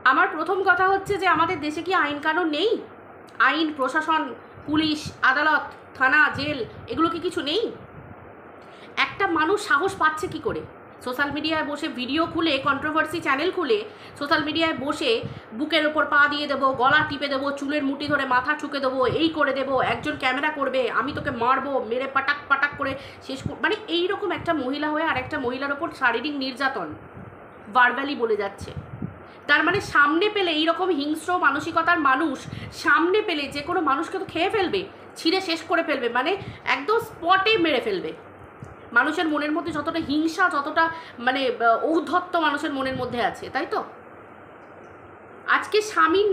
আমার প্রথম কথা হচ্ছে যে আমাদের দেশে কি আইন কানুন নেই? আইন, প্রশাসন, পুলিশ, আদালত, থানা, জেল, এগুলো কি কিছু নেই? একটা মানুষ সাহস পাচ্ছে কি করে সোশ্যাল মিডিয়ায় বসে ভিডিও খুলে, কন্ট্রোভার্সি চ্যানেল খুলে সোশ্যাল মিডিয়ায় বসে বুকের ওপর পা দিয়ে দেবো, গলা টিপে দেবো, চুলের মুঠি ধরে মাথা ঠুকে দেবো, এই করে দেবো, একজন ক্যামেরা করবে, আমি তোকে মারবো, মেরে পাটাক পাটাক করে শেষ, মানে এইরকম একটা মহিলা হয়ে আর একটা মহিলার ওপর শারীরিক নির্যাতন ভার্বালি বলে যাচ্ছে। তার মানে সামনে পেলে এইরকম হিংস্র মানসিকতার মানুষ সামনে পেলে যে কোনো মানুষকে তো খেয়ে ফেলবে, ছিঁড়ে শেষ করে ফেলবে, মানে একদম স্পটে মেরে ফেলবে। মানুষের মনের মধ্যে যতটা হিংসা, যতটা মানে ঔদ্ধত্য মানুষের মনের মধ্যে আছে, তাই তো? আজকে স্বামীর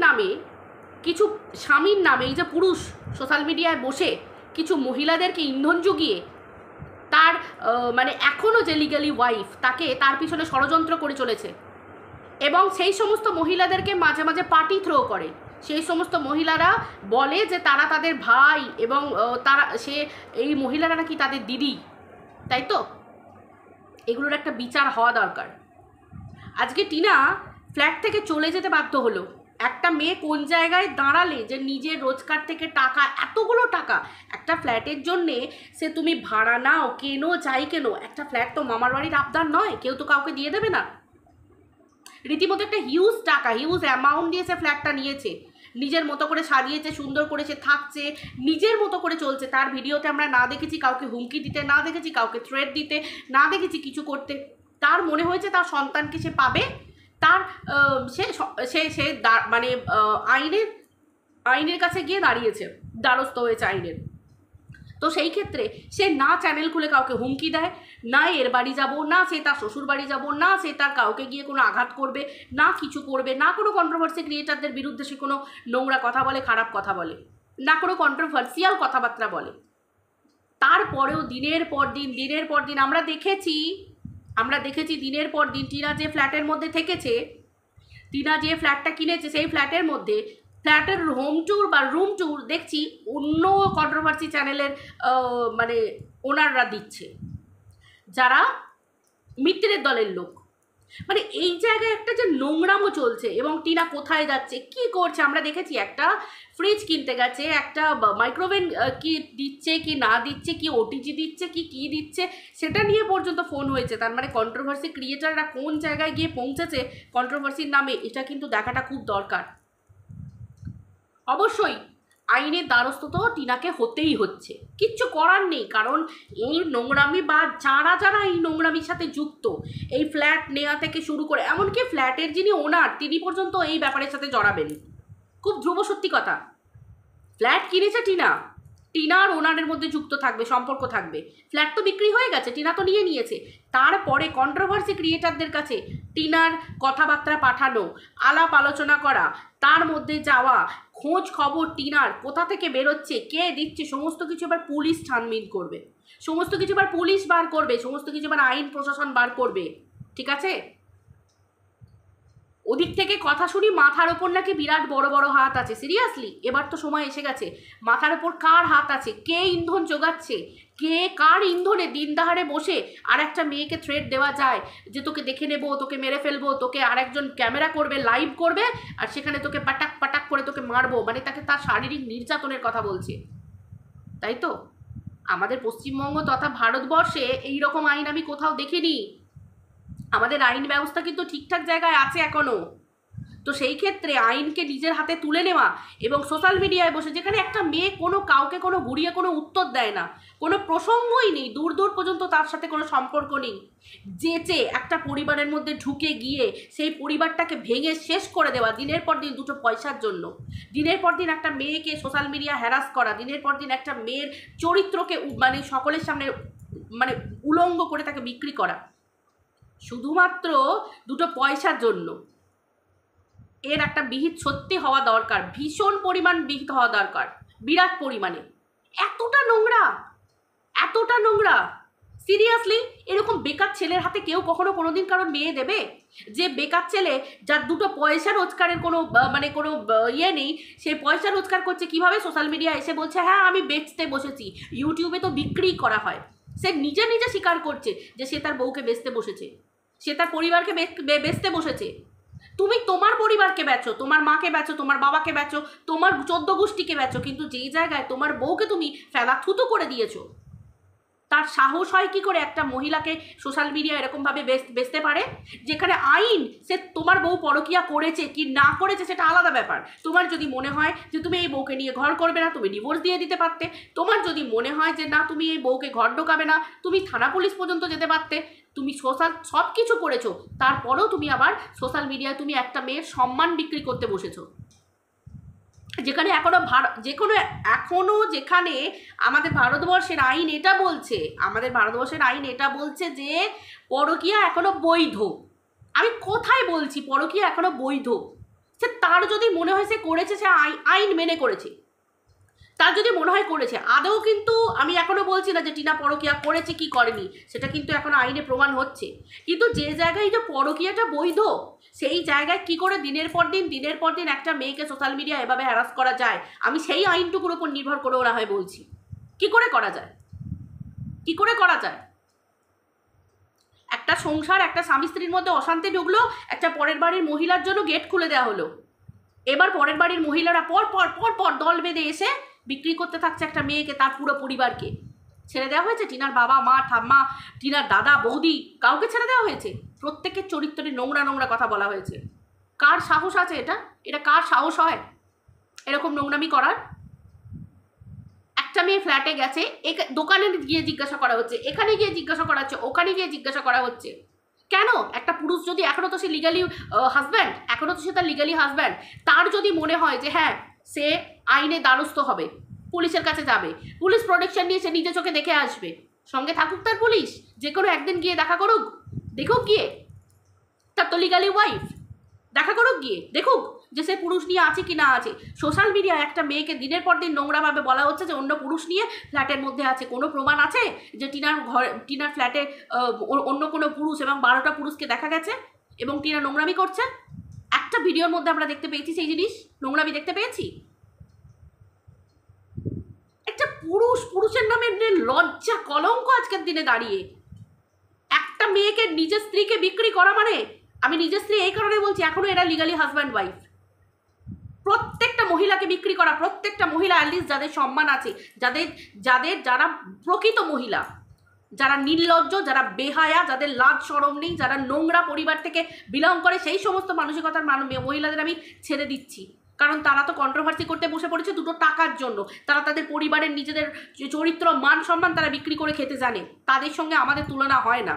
নামে এই যে পুরুষ সোশ্যাল মিডিয়ায় বসে কিছু মহিলাদেরকে ইন্ধন জুগিয়ে তার মানে এখনও যে লিগালি ওয়াইফ, তাকে তার পিছনে ষড়যন্ত্র করে চলেছে এবং সেই সমস্ত মহিলাদেরকে মাঝে মাঝে পার্টি থ্রো করে। সেই সমস্ত মহিলারা বলে যে তারা তাদের ভাই এবং এই মহিলারা নাকি তাদের দিদি, তাই তো? এগুলোর একটা বিচার হওয়া দরকার। আজকে টিনা ফ্ল্যাট থেকে চলে যেতে বাধ্য হলো। একটা মেয়ে কোন জায়গায় দাঁড়ালে যে নিজের রোজগার থেকে টাকা, এতগুলো টাকা একটা ফ্ল্যাটের জন্যে, সে তুমি ভাড়া নাও, কেনো, চাই কেন, একটা ফ্ল্যাট তো মামার বাড়ির আবদার নয়, কেউ তো কাউকে দিয়ে দেবে না। রীতিমতো একটা হিউজ টাকা, হিউজ অ্যামাউন্ট দিয়ে সে ফ্ল্যাটটা নিয়েছে, নিজের মতো করে সাজিয়েছে, সুন্দর করে সে থাকছে, নিজের মতো করে চলছে। তার ভিডিওতে আমরা না দেখেছি কাউকে হুমকি দিতে, না দেখেছি কাউকে থ্রেট দিতে, না দেখেছি কিছু করতে। তার মনে হয়েছে তার সন্তানকে সে পাবে, তার সে সে মানে আইনের কাছে গিয়ে দাঁড়িয়েছে, দ্বারস্থ হয়েছে আইনের। তো সেই ক্ষেত্রে সে না চ্যানেল খুলে কাউকে হুমকি দেয়, না এর বাড়ি যাব, না সে তার শ্বশুর বাড়ি যাব, না সে তার কাউকে গিয়ে কোনো আঘাত করবে, না কিছু করবে, না কোনো কন্ট্রোভার্সি ক্রিয়েটারদের বিরুদ্ধে সে কোনো নোংরা কথা বলে, খারাপ কথা বলে, না কোনো কন্ট্রোভার্সিয়াল কথাবার্তা বলে। তারপরেও দিনের পর দিন আমরা দেখেছি দিনের পর দিন টিনা যে ফ্ল্যাটের মধ্যে থেকেছে, টিনা যে ফ্ল্যাটটা কিনেছে, সেই ফ্ল্যাটের মধ্যে ফ্ল্যাটের হোম ট্যুর বা রুম ট্যুর দেখছি অন্য কন্ট্রোভার্সি চ্যানেলের মানে ওনাররা দিচ্ছে, যারা মিত্রের দলের লোক। মানে এই জায়গায় একটা যে নোংরামও চলছে। এবং টিনা কোথায় যাচ্ছে, কি করছে, আমরা দেখেছি একটা ফ্রিজ কিনতে গেছে, একটা মাইক্রোওয়েভ কি দিচ্ছে কি না দিচ্ছে, কি ওটিজি দিচ্ছে কি দিচ্ছে, সেটা নিয়ে পর্যন্ত ফোন হয়েছে। তার মানে কন্ট্রোভার্সি ক্রিয়েটাররা কোন জায়গায় গিয়ে পৌঁছেছে কন্ট্রোভার্সির নামে, এটা কিন্তু দেখাটা খুব দরকার। অবশ্যই আইনের দ্বারস্থ তো টিনাকে হতেই হচ্ছে, কিচ্ছু করার নেই। কারণ এই নোংরামি বা যারা যারা এই নোংরামির সাথে যুক্ত, এই ফ্ল্যাট নেওয়া থেকে শুরু করে এমনকি ফ্ল্যাটের যিনি ওনার তিনি পর্যন্ত এই ব্যাপারের সাথে জড়াবেন। খুব ধ্রুব সত্যি কথা, ফ্ল্যাট কিনেছে টিনা, টিনার ওনারের মধ্যে যুক্ত থাকবে, সম্পর্ক থাকবে। ফ্ল্যাট তো বিক্রি হয়ে গেছে, টিনা তো নিয়েছে। তারপরে কন্ট্রোভার্সি ক্রিয়েটারদের কাছে টিনার কথাবার্তা পাঠানো, আলাপ আলোচনা করা, তার মধ্যে যাওয়া, খোঁজ খবর টিনার কোথা থেকে বেরোচ্ছে, কে দিচ্ছে, সমস্ত কিছু এবার পুলিশ ছানবিন করবে, সমস্ত কিছু এবার পুলিশ বার করবে, সমস্ত কিছু এবার আইন প্রশাসন বার করবে। ঠিক আছে? ওদিক থেকে কথা শুনি মাথার ওপর নাকি বিরাট বড় বড় হাত আছে। সিরিয়াসলি এবার তো সময় এসে গেছে, মাথার ওপর কার হাত আছে, কে ইন্ধন যোগাচ্ছে, কে কার ইন্ধনে দিন দাহারে বসে আর একটা মেয়েকে থ্রেট দেওয়া যায় যে তোকে দেখে নেব, তোকে মেরে ফেলবো, তোকে আরেকজন ক্যামেরা করবে, লাইভ করবে, আর সেখানে তোকে পাটাক পাটাক করে তোকে মারবো, মানে তাকে তার শারীরিক নির্যাতনের কথা বলছে, তাই তো? আমাদের পশ্চিমবঙ্গ তথা ভারতবর্ষে এই রকম আইন আমি কোথাও দেখিনি। আমাদের আইন ব্যবস্থা কিন্তু ঠিকঠাক জায়গায় আছে এখনো। তো সেই ক্ষেত্রে আইনকে নিজের হাতে তুলে নেওয়া এবং সোশ্যাল মিডিয়ায় বসে, যেখানে একটা মেয়ে কাউকে কোনো ঘুরিয়ে কোনো উত্তর দেয় না, কোনো প্রসঙ্গই নেই, দূর দূর পর্যন্ত তার সাথে কোনো সম্পর্ক নেই, যেচে একটা পরিবারের মধ্যে ঢুকে গিয়ে সেই পরিবারটাকে ভেঙে শেষ করে দেওয়া, দিনের পর দিন দুটো পয়সার জন্য, দিনের পর দিন একটা মেয়েকে সোশ্যাল মিডিয়া হ্যারাস করা, দিনের পর দিন একটা মেয়ের চরিত্রকে মানে সকলের সামনে মানে উলঙ্গ করে তাকে বিক্রি করা, শুধুমাত্র দুটো পয়সার জন্য। এর একটা বিহিত সত্যি হওয়া দরকার, ভীষণ পরিমাণ বিহিত হওয়া দরকার, বিরাট পরিমাণে। এতটা নোংরা সিরিয়াসলি এরকম বেকার ছেলের হাতে কেউ কখনো কোনোদিন কারণ মেয়ে দেবে? যে বেকার ছেলে, যার দুটো পয়সা রোজগারের কোনো মানে কোনো ইয়ে নেই, সে পয়সা রোজগার করছে কিভাবে? সোশ্যাল মিডিয়া এসে বলছে হ্যাঁ আমি বেচতে বসেছি, ইউটিউবে তো বিক্রি করা হয়। সে নিজে স্বীকার করছে যে সে তার বউকে বেচতে বসেছে, সে তার পরিবারকে বেচতে বসেছে। তুমি তোমার পরিবারকে বেচো, তোমার মাকে বেচো, তোমার বাবাকে বেচো, তোমার 14 গোষ্ঠীকে বেচো, কিন্তু যেই জায়গায় তোমার বউকে তুমি ফেলা থুতু করে দিয়েছো, তার সাহস হয় কি করে একটা মহিলাকে সোশ্যাল মিডিয়া এরকমভাবে বেচতে পারে? যেখানে আইন, সে তোমার বউ পরকিয়া করেছে কি না করেছে সেটা আলাদা ব্যাপার। তোমার যদি মনে হয় যে তুমি এই বউকে নিয়ে ঘর করবে না, তুমি ডিভোর্স দিয়ে দিতে পারতে। তোমার যদি মনে হয় যে না তুমি এই বউকে ঘর ঢোকাবে না, তুমি থানা পুলিশ পর্যন্ত যেতে পারতে। তুমি সোশ্যাল সব কিছু করেছো, তারপরেও তুমি আবার সোশ্যাল মিডিয়ায় তুমি একটা মেয়ের সম্মান বিক্রি করতে বসেছো। যেখানে এখনো যেখানে আমাদের ভারতবর্ষের আইন এটা বলছে, যে পরকীয়া এখনো বৈধ। আমি কোথায় বলছি পরকীয়া এখনো বৈধ? সে তার যদি মনে হয় সে করেছে, সে আইন মেনে করেছে, তার যদি মনে হয় করেছে। আদৌ কিন্তু আমি এখনো বলছি না যে টিনা পরকীয়া করেছে কি করেনি, সেটা কিন্তু এখনো আইনে প্রমাণ হচ্ছে। কিন্তু যে জায়গায় যে পরকীয়াটা বৈধ, সেই জায়গায় কি করে দিনের পর দিন একটা মেয়েকে সোশ্যাল মিডিয়া এভাবে হ্যারাস করা যায়, আমি সেই আইনটুকুর উপর নির্ভর করে ওরা হয় বলছি। কি করে করা যায়? একটা সংসার, একটা স্বামী স্ত্রীর মধ্যে অশান্তি ঢুকলো, একটা পরের বাড়ির মহিলার জন্য গেট খুলে দেওয়া হলো। এবার পরের বাড়ির মহিলারা পর দল বেঁধে এসে বিক্রি করতে থাকছে একটা মেয়েকে, তার পুরো পরিবারকে ছেড়ে দেওয়া হয়েছে। টিনার বাবা মা ঠাম্মা, টিনার দাদা বৌদি, কাউকে ছেড়ে দেওয়া হয়েছে। প্রত্যেকের চরিত্রে নোংরা কথা বলা হয়েছে। কার সাহস আছে এটা কার সাহস হয় এরকম নোংরামি করার? একটা মেয়ে ফ্ল্যাটে গেছে, দোকানে গিয়ে জিজ্ঞাসা করা হচ্ছে, এখানে গিয়ে জিজ্ঞাসা করা হচ্ছে, ওখানে গিয়ে জিজ্ঞাসা করা হচ্ছে। কেন? একটা পুরুষ যদি এখনো তো সে লিগালি হাজব্যান্ড, তার লিগালি হাজব্যান্ড, তার যদি মনে হয় যে হ্যাঁ সে আইনে দ্বারস্থ হবে, পুলিশের কাছে যাবে, পুলিশ প্রোটেকশন নিয়ে সে নিজে চোখে দেখে আসবে, সঙ্গে থাকুক তার পুলিশ, যে কোনো একদিন গিয়ে দেখা করুক, দেখুক গিয়ে, তার তো লিগালি ওয়াইফ, দেখা করুক গিয়ে, দেখুক যে সে পুরুষ নিয়ে আছে কি না আছে। সোশ্যাল মিডিয়ায় একটা মেয়েকে দিনের পর দিন নোংরাভাবে বলা হচ্ছে যে অন্য পুরুষ নিয়ে ফ্ল্যাটের মধ্যে আছে। কোনো প্রমাণ আছে যে টিনার ফ্ল্যাটে অন্য কোনো পুরুষ এবং 12টা পুরুষকে দেখা গেছে এবং টিনা নোংরামি করছে? একটা ভিডিওর মধ্যে আমরা দেখতে পেয়েছি সেই জিনিস, নোংরামি দেখতে পেয়েছি। একটা পুরুষের নামে লজ্জা কলঙ্ক আজকের দিনে দাঁড়িয়ে একটা মেয়েকে, নিজের স্ত্রীকে বিক্রি করা। মানে আমি নিজের স্ত্রী এই কারণে বলছি, এখনো এরা লিগালি হাজব্যান্ড ওয়াইফ। প্রত্যেকটা মহিলাকে বিক্রি করা, প্রত্যেকটা মহিলা অ্যাটলিস্ট যাদের সম্মান আছে, যারা প্রকৃত মহিলা, যারা নির্লজ্জ, যারা বেহায়া, যাদের লাজ শরম নেই, যারা নোংরা পরিবার থেকে বিলং করে, সেই সমস্ত মানসিকতার মহিলাদের আমি ছেড়ে দিচ্ছি। কারণ তারা তো কন্ট্রোভার্সি করতে বসে পড়েছে দুটো টাকার জন্য। তারা তাদের পরিবারের নিজেদের চরিত্র মান সম্মান তারা বিক্রি করে খেতে জানে। তাদের সঙ্গে আমাদের তুলনা হয় না,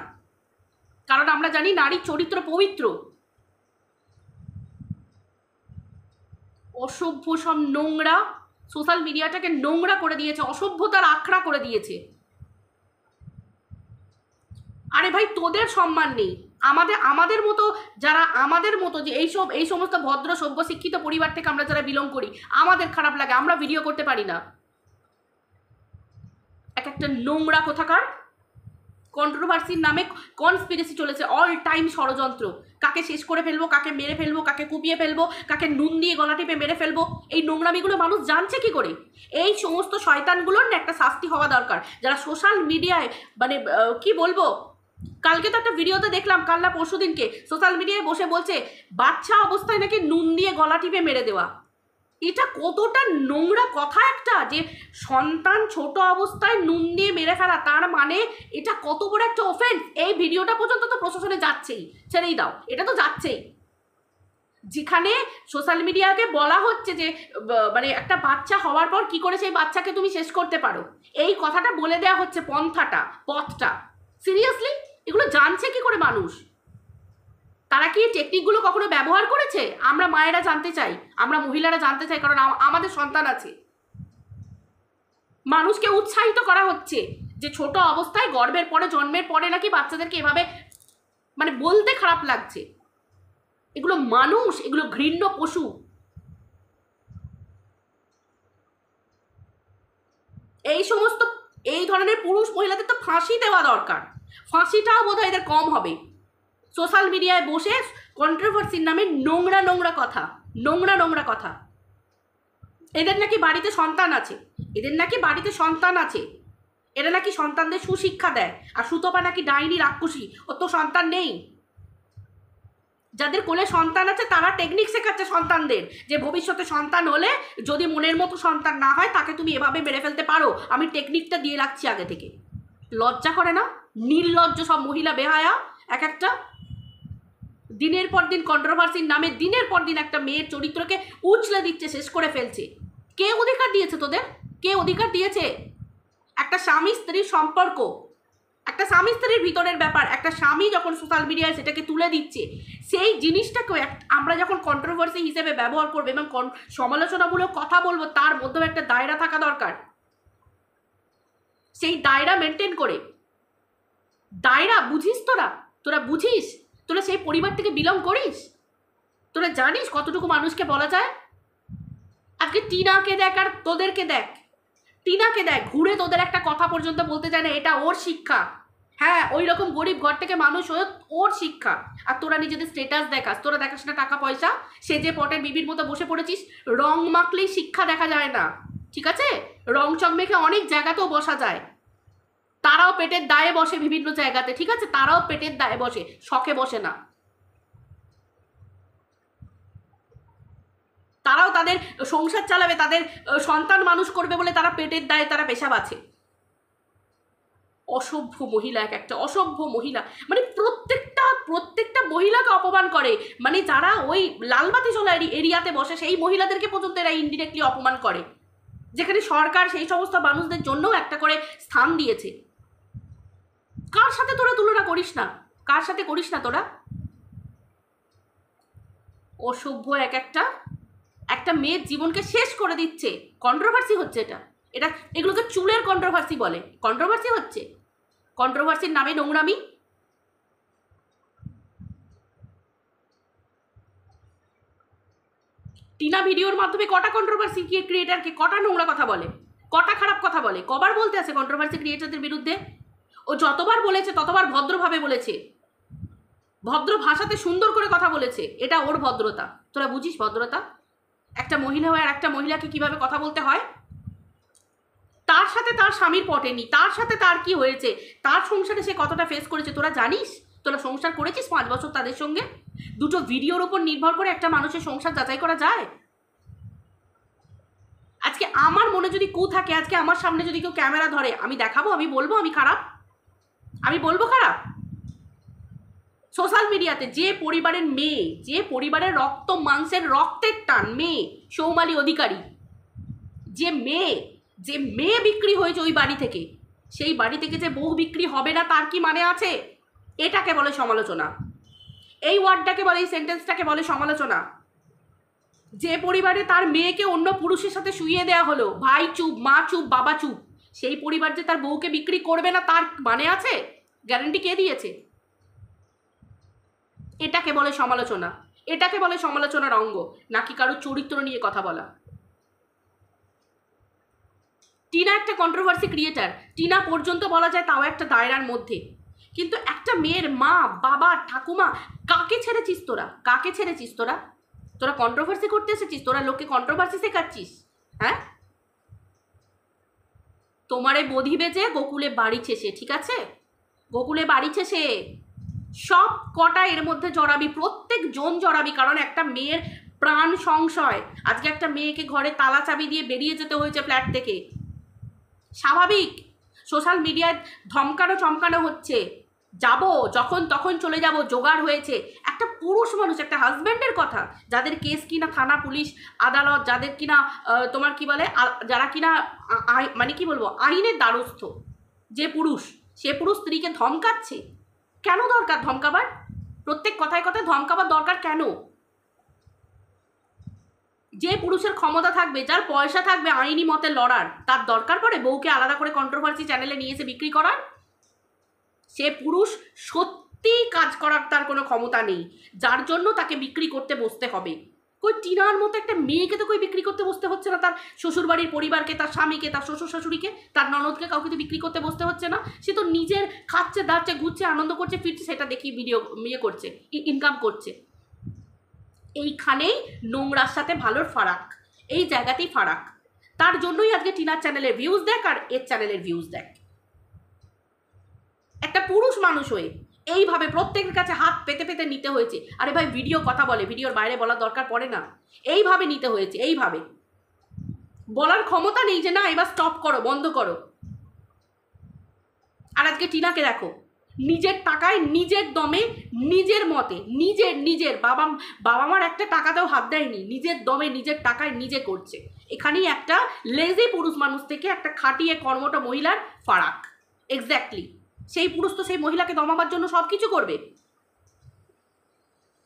কারণ আমরা জানি নারীর চরিত্র পবিত্র। অসভ্য সব নোংরা, সোশ্যাল মিডিয়াটাকে নোংরা করে দিয়েছে, অসভ্যতার আখড়া করে দিয়েছে। আরে ভাই তোদের সম্মান নেই, আমাদের মতো যে এই সমস্ত ভদ্র সভ্য শিক্ষিত পরিবার থেকে আমরা যারা বিলং করি, আমাদের খারাপ লাগে, আমরা ভিডিও করতে পারি না। একটা নোংরা কোথাকার কন্ট্রোভার্সির নামে কনস্পিরেসি চলেছে, অল টাইম ষড়যন্ত্র। কাকে শেষ করে ফেলবো, কাকে মেরে ফেলবো, কাকে কুপিয়ে ফেলবো, কাকে নুন দিয়ে গলা টিপে মেরে ফেলবো, এই নোংরামিগুলো মানুষ জানছে কি করে? এই সমস্ত শয়তানগুলোর না একটা শাস্তি হওয়া দরকার, যারা সোশ্যাল মিডিয়ায় মানে কি বলবো, কালকে তো একটা ভিডিওতে দেখলাম, কাল না পরশু দিনকে সোশ্যাল মিডিয়ায় বসে বলছে বাচ্চা অবস্থায় নাকি নুন দিয়ে গলা টিপে মেরে দেওয়া। এটা কতটা নোংরা কথা একটা, যে সন্তান ছোট অবস্থায় নুন দিয়ে মেরে ফেলা, তার মানে এটা কত বড় একটা অফেন্স। এই ভিডিওটা পর্যন্ত তো প্রশাসনে যাচ্ছেই, ছেড়েই দাও, এটা তো যাচ্ছেই। যেখানে সোশ্যাল মিডিয়াকে বলা হচ্ছে যে মানে একটা বাচ্চা হওয়ার পর কি করে সেই বাচ্চাকে তুমি শেষ করতে পারো, এই কথাটা বলে দেওয়া হচ্ছে, পথটা। সিরিয়াসলি এগুলো জানছে কি করে মানুষ? তারা কি টেকনিকগুলো কখনো ব্যবহার করেছে? আমরা মায়েরা জানতে চাই, আমরা মহিলারা জানতে চাই, কারণ আমাদের সন্তান আছে। মানুষকে উৎসাহিত করা হচ্ছে যে ছোট অবস্থায় গর্ভের পরে, জন্মের পরে নাকি বাচ্চাদেরকে এভাবে, মানে বলতে খারাপ লাগছে। এগুলো মানুষ, এগুলো ঘৃণ্য পশু। এই ধরনের পুরুষ মহিলাদের তো ফাঁসি দেওয়া দরকার। ফাঁসিটাও বোধহয় এদের কম হবে। সোশ্যাল মিডিয়ায় বসে কন্ট্রোভার্সির নামে নোংরা কথা। এদের নাকি বাড়িতে সন্তান আছে, এরা নাকি সন্তানদের সুশিক্ষা দেয়, আর সুতপা নাকি ডাইনি রাক্ষসী, ওর তো সন্তান নেই। যাদের কোলে সন্তান আছে তারা টেকনিক শেখাচ্ছে সন্তানদের, যে ভবিষ্যতে সন্তান হলে যদি মনের মতো সন্তান না হয় তাকে তুমি এভাবে মেরে ফেলতে পারো, আমি টেকনিকটা দিয়ে রাখছি আগে থেকে। লজ্জা করে না? নির্লজ্জ সব মহিলা বেহায়া এক একটা। দিনের পর দিন কন্ট্রোভার্সির নামে দিনের পর দিন একটা মেয়ের চরিত্রকে উছলে দিচ্ছে, শেষ করে ফেলছে। কে অধিকার দিয়েছে তোদের? কে অধিকার দিয়েছে? একটা স্বামী স্ত্রীর সম্পর্ক, একটা স্বামী স্ত্রীর ভিতরের ব্যাপার, একটা স্বামী যখন সোশ্যাল মিডিয়ায় সেটাকে তুলে দিচ্ছে, সেই জিনিসটাকেও আমরা যখন কন্ট্রোভার্সি হিসেবে ব্যবহার করবো এবং সমালোচনামূলক কথা বলবো, তার মধ্যেও একটা দায়রা থাকা দরকার। সেই দায়রা মেনটেন করে, দায়রা বুঝিস তোরা? তোরা বুঝিস? তোরা সেই পরিবার থেকে বিলং করিস? তোরা জানিস কতটুকু মানুষকে বলা যায়? আজকে টিনাকে দেখ আর তোদেরকে দেখ, টিনাকে দেখ, ঘুরে তোদের একটা কথা পর্যন্ত বলতে চায় না, এটা ওর শিক্ষা। হ্যাঁ, ওই রকম গরিব ঘর থেকে মানুষ হয়ে ওর শিক্ষা। আর তোরা নিজেদের স্টেটাস দেখাস, তোরা দেখাস না টাকা পয়সা, সে যে পটের বিবির মতো বসে পড়েছিস। রং মাখলেই শিক্ষা দেখা যায় না, ঠিক আছে? রং চক মেখে অনেক জায়গাতেও বসা যায়। তারাও পেটের দায়ে বসে বিভিন্ন জায়গাতে, ঠিক আছে? তারাও পেটের দায়ে বসে, শখে বসে না। তারাও তাদের সংসার চালাবে, তাদের সন্তান মানুষ করবে বলে তারা পেটের দায়ে তারা পেশা বাছে। অসভ্য মহিলা এক একটা, অসভ্য মহিলা। মানে প্রত্যেকটা মহিলাকে অপমান করে। মানে যারা ওই লালবাতি চলা এরিয়াতে বসে সেই মহিলাদেরকে পর্যন্ত এরা ইনডিরেক্টলি অপমান করে, যেখানে সরকার সেই সমস্ত মানুষদের জন্যও একটা করে স্থান দিয়েছে। কার সাথে তোরা তুলনা করিস না? কার সাথে করিস না তোরা? অসভ্য এক একটা, একটা মেয়ের জীবনকে শেষ করে দিচ্ছে। কন্ট্রোভার্সি হচ্ছে এটা এগুলোকে চুলের কন্ট্রোভার্সি বলে। কন্ট্রোভার্সি হচ্ছে, কন্ট্রোভার্সির নামে নোংরামি। টিনা ভিডিওর মাধ্যমে কটা কন্ট্রোভার্সি ক্রিয়েটারকে কটা নোংরা কথা বলে, কটা খারাপ কথা বলে, কবার বলতে আছে কন্ট্রোভার্সি ক্রিয়েটারদের বিরুদ্ধে? ও যতবার বলেছে ততবার ভদ্রভাবে বলেছে, ভদ্র ভাষাতে সুন্দর করে কথা বলেছে। এটা ওর ভদ্রতা। তোরা বুঝিস ভদ্রতা? একটা মহিলা হয়ে আর একটা মহিলাকে কিভাবে কথা বলতে হয়? তার সাথে তার স্বামীর পটেনি, তার সাথে তার কি হয়েছে, তার সংসারে সে কতটা ফেস করেছে তোরা জানিস? তোরা সংসার করেছিস 5 বছর তাদের সঙ্গে? দুটো ভিডিওর উপর নির্ভর করে একটা মানুষের সংসার যাচাই করা যায়? আজকে আমার মনে যদি কু থাকে, আজকে আমার সামনে যদি কেউ ক্যামেরা ধরে, আমি দেখাবো, আমি বলবো আমি খারাপ? আমি বলবো খারাপ? সোশ্যাল মিডিয়াতে যে পরিবারের মেয়ে, যে পরিবারের রক্ত মাংসের রক্তের টান মেয়ে সৌমালী অধিকারী, যে মেয়ে বিক্রি হয়েছে ওই বাড়ি থেকে, সেই বাড়ি থেকে যে বউ বিক্রি হবে না তার কি মানে আছে? এটাকে বলে সমালোচনা। এই ওয়ার্ডটাকে বলে, এই সেন্টেন্সটাকে বলে সমালোচনা। যে পরিবারে তার মেয়েকে অন্য পুরুষের সাথে শুইয়ে দেওয়া হলো, ভাই চুপ, মা চুপ, বাবা চুপ, সেই পরিবার যে তার বউকে বিক্রি করবে না তার মানে আছে? গ্যারান্টি কে দিয়েছে? এটাকে বলে সমালোচনা। এটাকে বলে সমালোচনার অঙ্গ, নাকি কারো চরিত্র নিয়ে কথা বলা। টিনা একটা কন্ট্রোভার্সি ক্রিয়েটার, টিনা পর্যন্ত বলা যায় তাও একটা দায়রার মধ্যে। কিন্তু একটা মেয়ের মা, বাবা, ঠাকুমা, কাকে ছেড়েছিস তোরা? কাকে ছেড়েছিস তোরা? তোরা কন্ট্রোভার্সি করতে এসেছিস? তোরা লোককে কন্ট্রোভার্সি শেখাচ্ছিস? হ্যাঁ, তোমারে বধি বেজে গোকুলে বাড়িছে সে, ঠিক আছে? গোকুলে বাড়িছে সে। সব কটা এর মধ্যে জড়াবি, প্রত্যেক জন জড়াবি, কারণ একটা মেয়ের প্রাণ সংশয়। আজকে একটা মেয়েকে ঘরে তালা চাবি দিয়ে বেরিয়ে যেতে হয়েছে ফ্ল্যাট থেকে, স্বাভাবিক। সোশ্যাল মিডিয়ায় ধমকানো চমকানো হচ্ছে, যাব যখন তখন চলে যাব, জোগাড় হয়েছে। একটা পুরুষ মানুষ, একটা হাজব্যান্ডের কথা, যাদের কেস কিনা থানা পুলিশ আদালত, যাদের কিনা তোমার কি বলে, যারা কিনা মানে কি বলবো, আইনের দ্বারস্থ যে পুরুষ, সে পুরুষ স্ত্রীকে ধমকাচ্ছে। কেন দরকার ধমকাবার? প্রত্যেক কথায় কথায় ধমকাবার দরকার কেন? যে পুরুষের ক্ষমতা থাকবে, যার পয়সা থাকবে আইনি মতে লড়ার, তার দরকার পড়ে বউকে আলাদা করে কন্ট্রোভার্সি চ্যানেলে নিয়ে এসে বিক্রি করার? সে পুরুষ সত্যিই কাজ করার তার কোনো ক্ষমতা নেই, যার জন্য তাকে বিক্রি করতে বসতে হবে। কই টিনার মতো একটা মেয়েকে তো কই বিক্রি করতে বসতে হচ্ছে না, তার শ্বশুরবাড়ির পরিবারকে, তার স্বামীকে, তার শ্বশুর শাশুড়িকে, তার ননদকে কাউকে তো বিক্রি করতে বসতে হচ্ছে না। সে তো নিজের খাচ্ছে, দাচ্ছে, ঘুরছে, আনন্দ করছে, ফিরছে, সেটা দেখি ভিডিও করছে, ইনকাম করছে। এইখানেই নোংরার সাথে ভালোর ফারাক, এই জায়গাতেই ফারাক। তার জন্যই আজকে টিনার চ্যানেলের ভিউজ দেখ আর এর চ্যানেলের ভিউজ দেখ। একটা পুরুষ মানুষ হয়ে এইভাবে প্রত্যেকের কাছে হাত পেতে পেতে নিতে হয়েছে। আরে ভাই ভিডিও কথা বলে, ভিডিওর বাইরে বলার দরকার পড়ে না। এইভাবে নিতে হয়েছে, এইভাবে বলার ক্ষমতা নেই যে না এবার স্টপ করো, বন্ধ করো। আর আজকে টিনাকে দেখো, নিজের টাকায়, নিজের দমে, নিজের মতে, নিজের বাবা মার একটা টাকাতেও হাত দেয়নি, নিজের দমে নিজের টাকায় নিজে করছে। এখানেই একটা লেজি পুরুষ মানুষ থেকে একটা খাটিয়ে কর্মঠ মহিলার ফারাক। এক্স্যাক্টলি, সেই পুরুষ তো সেই মহিলাকে দমাবার জন্য সব কিছু করবে।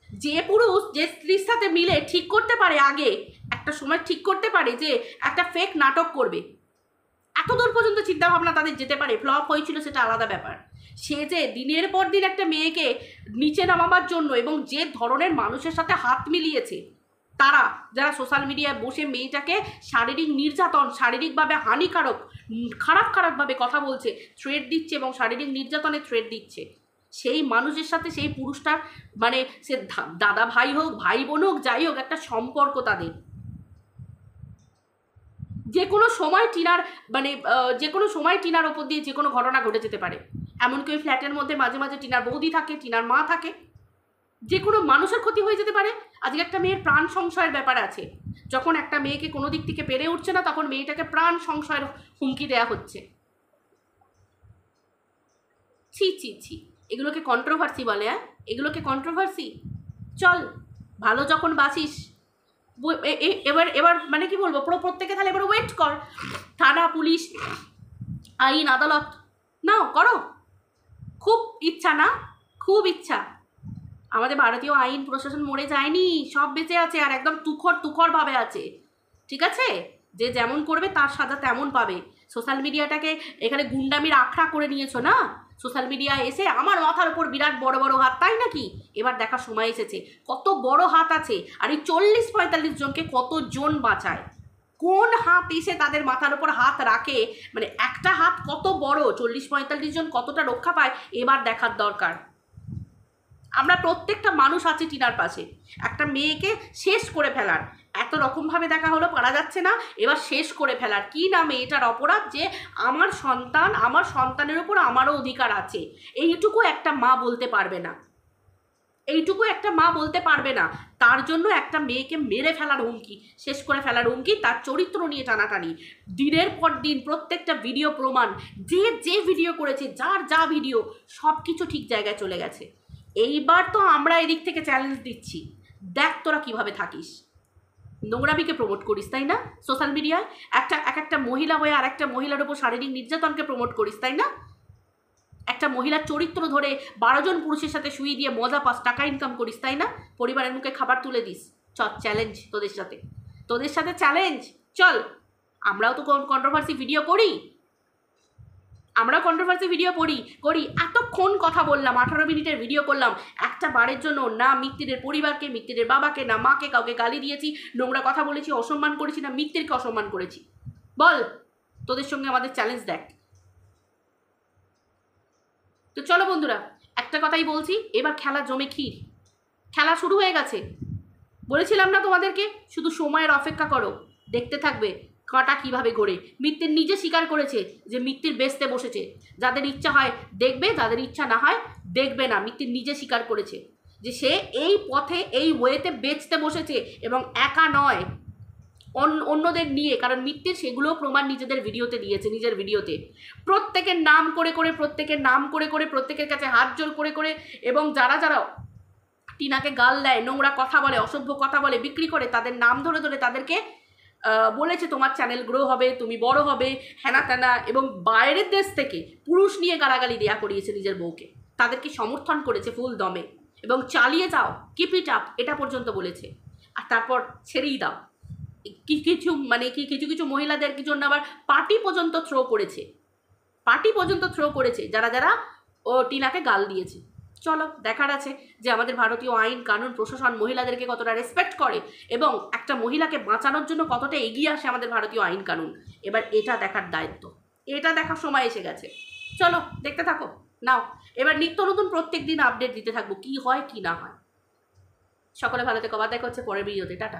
যে পুরুষ যে স্ত্রীর সাথে মিলে ঠিক করতে পারে, আগে একটা সময় ঠিক করতে পারে যে একটা ফেক নাটক করবে, এত দূর পর্যন্ত চিন্তাভাবনা তাদের যেতে পারে। ফ্লপ হয়েছিল সেটা আলাদা ব্যাপার। সে যে দিনের পর দিন একটা মেয়েকে নিচে নামাবার জন্য এবং যে ধরনের মানুষের সাথে হাত মিলিয়েছে, তারা যারা সোশ্যাল মিডিয়ায় বসে মেয়েটাকে শারীরিক নির্যাতন, শারীরিকভাবে হানিকারক, খারাপভাবে কথা বলছে, থ্রেট দিচ্ছে এবং শারীরিক নির্যাতনের থ্রেট দিচ্ছে, সেই মানুষের সাথে সেই পুরুষটার মানে সে দাদা ভাই হোক, ভাই বোন হোক, যাই হোক, একটা সম্পর্ক তাদের। যে কোনো সময় টিনার মানে যে কোনো সময় টিনার ওপর দিয়ে যে কোনো ঘটনা ঘটে যেতে পারে। এমনকি ওই ফ্ল্যাটের মধ্যে মাঝে মাঝে টিনার বৌদি থাকে, টিনার মা থাকে, যে কোনো মানুষের ক্ষতি হয়ে যেতে পারে। আজকে একটা মেয়ের প্রাণ সংশয়ের ব্যাপার আছে। যখন একটা মেয়েকে কোনো দিক থেকে পেরে উঠছে না, তখন মেয়েটাকে প্রাণ সংশয়ের হুমকি দেওয়া হচ্ছে। ছি ছি ছি, এগুলোকে কন্ট্রোভার্সি বলে? এগুলোকে কন্ট্রোভার্সি? চল, ভালো যখন বাসিস এবার মানে কি বলবো, প্রত্যেকে তাহলে এবার ওয়েট কর, থানা, পুলিশ, আইন, আদালত নাও, করো। খুব ইচ্ছা না? খুব ইচ্ছা। আমাদের ভারতীয় আইন প্রশাসন মরে যায়নি, সব বেঁচে আছে, আর একদম তুখরভাবে আছে। ঠিক আছে, যে যেমন করবে তার সাজা তেমন পাবে। সোশ্যাল মিডিয়াটাকে এখানে গুন্ডামির আখড়া করে নিয়েছো না, সোশ্যাল মিডিয়ায় এসে আমার মাথার উপর বিরাট বড় বড় হাত, তাই নাকি? এবার দেখার সময় এসেছে কত বড় হাত আছে, আর এই 40-45 জনকে কতজন বাঁচায়, কোন হাত এসে তাদের মাথার উপর হাত রাখে, মানে একটা হাত কত বড়, 40-45 জন কতটা রক্ষা পায়, এবার দেখার দরকার। আমরা প্রত্যেকটা মানুষ আছে টিনার পাশে। একটা মেয়েকে শেষ করে ফেলার, এত রকমভাবে দেখা হলো, পারা যাচ্ছে না, এবার শেষ করে ফেলার কি না মেয়েটার অপরাধ যে আমার সন্তান, আমার সন্তানের উপর আমারও অধিকার আছে, এইটুকু একটা মা বলতে পারবে না, এইটুকু একটা মা বলতে পারবে না। তার জন্য একটা মেয়েকে মেরে ফেলার হুমকি, শেষ করে ফেলার হুমকি, তার চরিত্র নিয়ে টানাটানি, দিনের পর দিন প্রত্যেকটা ভিডিও প্রমাণ, যে ভিডিও করেছে, যার যা ভিডিও, সব কিছু ঠিক জায়গায় চলে গেছে। এইবার তো আমরা এদিক থেকে চ্যালেঞ্জ দিচ্ছি, দেখ তোরা কিভাবে থাকিস, নোংরামিকে প্রমোট করিস তাই না সোশ্যাল মিডিয়ায়, একটা মহিলা হয়ে আর একটা মহিলার উপর শারীরিক নির্যাতনকে প্রমোট করিস তাই না, একটা মহিলার চরিত্র ধরে 12 জন পুরুষের সাথে শুয়ে দিয়ে মজা পাস, টাকা ইনকাম করিস তাই না, পরিবারের মুখে খাবার তুলে দিস। চল চ্যালেঞ্জ তোদের সাথে চ্যালেঞ্জ, চল। আমরাও তো কন্ট্রোভার্সি ভিডিও করি, করি। এতক্ষণ কথা বললাম, 18 মিনিটের ভিডিও করলাম, একটা বারের জন্য না মিত্তিরের পরিবারকে, মিত্তিরের বাবাকে, না মাকে, কাউকে গালি দিয়েছি, নোংরা কথা বলেছি, অসম্মান করেছি, না মিত্তিরকে অসম্মান করেছি? বল, তোদের সঙ্গে আমাদের চ্যালেঞ্জ দেখ। তো চলো বন্ধুরা, একটা কথাই বলছি, এবার খেলা জমে ক্ষীর, খেলা শুরু হয়ে গেছে। বলেছিলাম না তোমাদেরকে, শুধু সময়ের অপেক্ষা করো, দেখতে থাকবে কাঁটা কীভাবে ঘোরে। মিত্তির নিজে স্বীকার করেছে যে মিত্তির বেচতে বসেছে, যাদের ইচ্ছা হয় দেখবে, যাদের ইচ্ছা না হয় দেখবে না। মিত্তির নিজে স্বীকার করেছে যে সে এই পথে, এই ওয়েতে বেচতে বসেছে, এবং একা নয়, অন্যদের নিয়ে, কারণ মিত্তির সেগুলোও প্রমাণ নিজেদের ভিডিওতে দিয়েছে, নিজের ভিডিওতে প্রত্যেকের নাম করে প্রত্যেকের কাছে হাত জোর করে, এবং যারা টিনাকে গাল দেয়, নোংরা কথা বলে, অসভ্য কথা বলে, বিক্রি করে, তাদের নাম ধরে তাদেরকে বলেছে তোমার চ্যানেল গ্রো হবে, তুমি বড় হবে, হ্যানা ত্যানা, এবং বাইরের দেশ থেকে পুরুষ নিয়ে গালাগালি দেয়া করিয়েছে নিজের বউকে, তাদেরকে সমর্থন করেছে ফুল দমে, এবং চালিয়ে যাও, কিপ ইট আপ, এটা পর্যন্ত বলেছে। আর তারপর ছেড়েই দাও, কিছু মহিলাদের জন্য আবার পার্টি পর্যন্ত থ্রো করেছে, যারা ও টিনাকে গাল দিয়েছে। চলো, দেখার আছে যে আমাদের ভারতীয় আইন কানুন প্রশাসন মহিলাদেরকে কতটা রেসপেক্ট করে, এবং একটা মহিলাকে বাঁচানোর জন্য কতটা এগিয়ে আসে আমাদের ভারতীয় আইন কানুন। এবার এটা দেখার দায়িত্ব, এটা দেখার সময় এসে গেছে। চলো দেখতে থাকো, নাও এবার নিত্য নতুন প্রত্যেক দিন আপডেট দিতে থাকবো, কি হয় কি না হয়। সকলে ভালো থেকো, আবার দেখা হচ্ছে পরের ভিডিওতে, টাটা।